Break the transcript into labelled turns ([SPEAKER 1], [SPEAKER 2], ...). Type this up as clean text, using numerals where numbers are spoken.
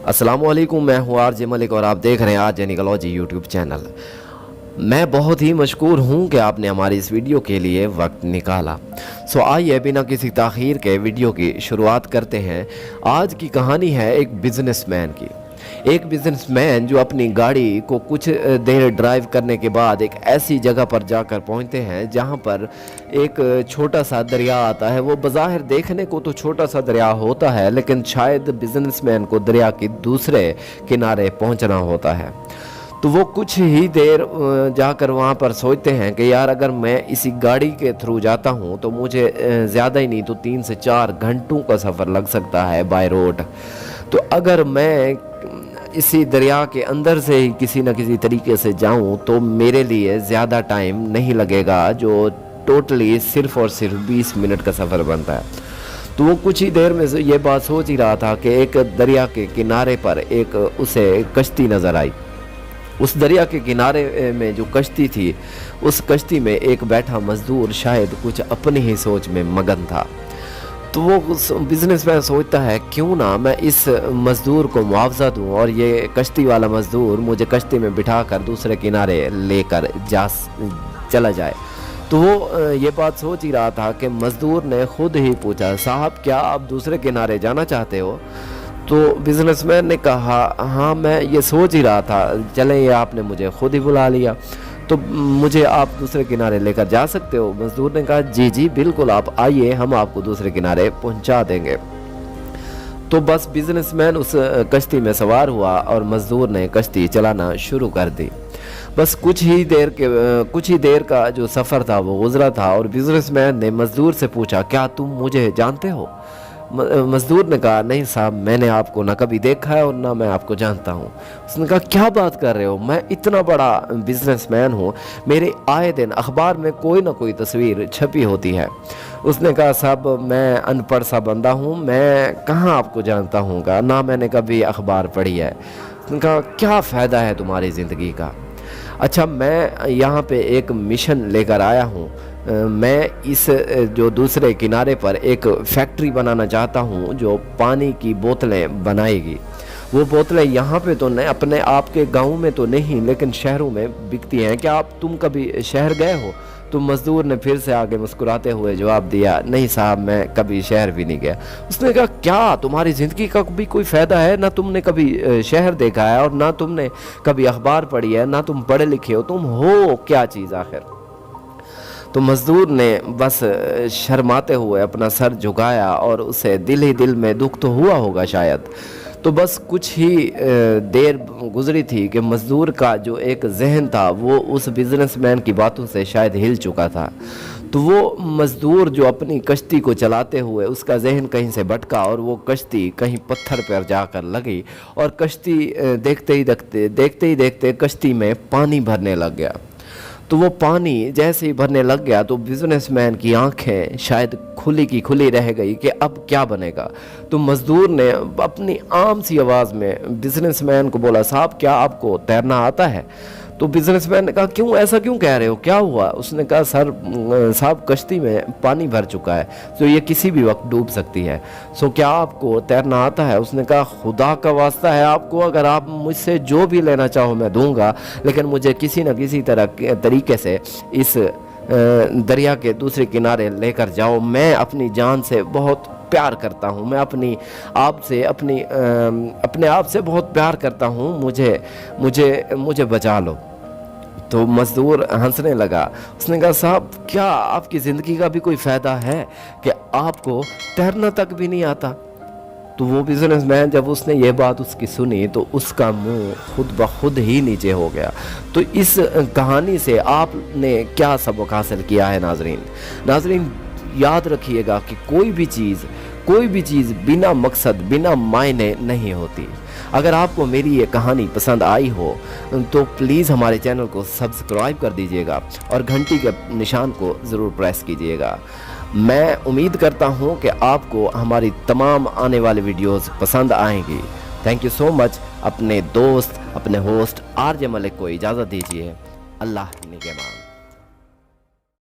[SPEAKER 1] अस्सलाम वालेकुम, मैं हूँ आरजे मलिक और आप देख रहे हैं आरजे निकलॉजी यूट्यूब चैनल। मैं बहुत ही मशकूर हूँ कि आपने हमारी इस वीडियो के लिए वक्त निकाला। आइए बिना किसी ताख़ीर के वीडियो की शुरुआत करते हैं। आज की कहानी है एक बिज़नेसमैन की। एक बिज़नेसमैन जो अपनी गाड़ी को कुछ देर ड्राइव करने के बाद एक ऐसी जगह पर जाकर पहुंचते हैं जहां पर एक छोटा सा दरिया आता है। वो बज़ाहिर देखने को तो छोटा सा दरिया होता है, लेकिन शायद बिज़नेसमैन को दरिया के दूसरे किनारे पहुंचना होता है। तो वो कुछ ही देर जाकर वहाँ पर सोचते हैं कि यार अगर मैं इसी गाड़ी के थ्रू जाता हूँ तो मुझे ज़्यादा ही नहीं तो 3 से 4 घंटों का सफ़र लग सकता है बाय रोड। तो अगर मैं इसी दरिया के अंदर से ही किसी न किसी तरीके से जाऊं तो मेरे लिए ज़्यादा टाइम नहीं लगेगा, जो टोटली सिर्फ़ और सिर्फ 20 मिनट का सफ़र बनता है। तो वो कुछ ही देर में ये बात सोच ही रहा था कि एक दरिया के किनारे पर एक उसे कश्ती नज़र आई। उस दरिया के किनारे में जो कश्ती थी, उस कश्ती में एक बैठा मज़दूर शायद कुछ अपनी ही सोच में मगन था। तो वो बिज़नेसमैन सोचता है क्यों ना मैं इस मज़दूर को मुआवजा दूं और ये कश्ती वाला मज़दूर मुझे कश्ती में बिठाकर दूसरे किनारे लेकर चला जाए। तो वो ये बात सोच ही रहा था कि मज़दूर ने खुद ही पूछा, साहब क्या आप दूसरे किनारे जाना चाहते हो? तो बिज़नेसमैन ने कहा हाँ मैं ये सोच ही रहा था, चलें ये आपने मुझे खुद ही बुला लिया, तो मुझे आप दूसरे किनारे लेकर जा सकते हो? मज़दूर ने कहा जी जी बिल्कुल, आप आइए, हम आपको दूसरे किनारे पहुंचा देंगे। तो बस बिज़नेसमैन उस कश्ती में सवार हुआ और मज़दूर ने कश्ती चलाना शुरू कर दी। बस कुछ ही देर का जो सफ़र था वो गुज़रा था और बिज़नेसमैन ने मज़दूर से पूछा क्या तुम मुझे जानते हो? मज़दूर ने कहा नहीं साहब, मैंने आपको ना कभी देखा है और ना मैं आपको जानता हूँ। उसने कहा क्या बात कर रहे हो, मैं इतना बड़ा बिज़नेसमैन हूँ, मेरे आए दिन अखबार में कोई ना कोई तस्वीर छपी होती है। उसने कहा साहब मैं अनपढ़ सा बंदा हूँ, मैं कहाँ आपको जानता हूँ, ना मैंने कभी अखबार पढ़ी है। उसने कहा क्या फ़ायदा है तुम्हारी ज़िंदगी का? अच्छा मैं यहाँ पे एक मिशन लेकर आया हूँ, मैं इस जो दूसरे किनारे पर एक फैक्ट्री बनाना चाहता हूँ जो पानी की बोतलें बनाएगी। वो बोतलें यहाँ पे तो नहीं, अपने आपके गांव में तो नहीं लेकिन शहरों में बिकती हैं। क्या तुम कभी शहर गए हो? तो मज़दूर ने फिर से आगे मुस्कुराते हुए जवाब दिया नहीं साहब मैं कभी शहर भी नहीं गया। उसने कहा क्या तुम्हारी ज़िंदगी का भी कोई फ़ायदा है? ना तुमने कभी शहर देखा है और ना तुमने कभी अखबार पढ़ी है, ना तुम पढ़े लिखे हो, तुम हो क्या चीज़ आखिर? तो मज़दूर ने बस शर्माते हुए अपना सर झुकाया और उसे दिल ही दिल में दुख तो हुआ होगा शायद। तो बस कुछ ही देर गुजरी थी कि मज़दूर का जो एक जहन था वो उस बिज़नेसमैन की बातों से शायद हिल चुका था। तो वो मज़दूर जो अपनी कश्ती को चलाते हुए उसका जहन कहीं से भटका और वो कश्ती कहीं पत्थर पर जाकर लगी और कश्ती देखते ही देखते कश्ती में पानी भरने लग गया। तो वो पानी जैसे ही भरने लग गया तो बिज़नेसमैन की आंखें शायद खुली की खुली रह गई कि अब क्या बनेगा। तो मज़दूर ने अपनी आम सी आवाज़ में बिज़नेसमैन को बोला साहब क्या आपको तैरना आता है? तो बिज़नेसमैन ने कहा क्यों, ऐसा क्यों कह रहे हो, क्या हुआ? उसने कहा सर साहब कश्ती में पानी भर चुका है तो ये किसी भी वक्त डूब सकती है, सो क्या आपको तैरना आता है? उसने कहा खुदा का वास्ता है आपको, अगर आप मुझसे जो भी लेना चाहो मैं दूंगा, लेकिन मुझे किसी न किसी तरीके से इस दरिया के दूसरे किनारे लेकर जाओ। मैं अपनी जान से बहुत प्यार करता हूँ, मैं अपने आप से बहुत प्यार करता हूँ, मुझे बचा लो। तो मज़दूर हंसने लगा। उसने कहा साहब क्या आपकी ज़िंदगी का भी कोई फ़ायदा है कि आपको तैरना तक भी नहीं आता? तो वो बिज़नेसमैन जब उसने ये बात उसकी सुनी तो उसका मुंह खुद ब खुद ही नीचे हो गया। तो इस कहानी से आपने क्या सबक हासिल किया है नाज़रीन? याद रखिएगा कि कोई भी चीज़ बिना मकसद बिना मायने नहीं होती। अगर आपको मेरी ये कहानी पसंद आई हो तो प्लीज़ हमारे चैनल को सब्सक्राइब कर दीजिएगा और घंटी के निशान को ज़रूर प्रेस कीजिएगा। मैं उम्मीद करता हूँ कि आपको हमारी तमाम आने वाली वीडियोस पसंद आएंगी। Thank you so much. अपने दोस्त अपने होस्ट आरजे मलिक को इजाज़त दीजिए। अल्लाह निगहबान।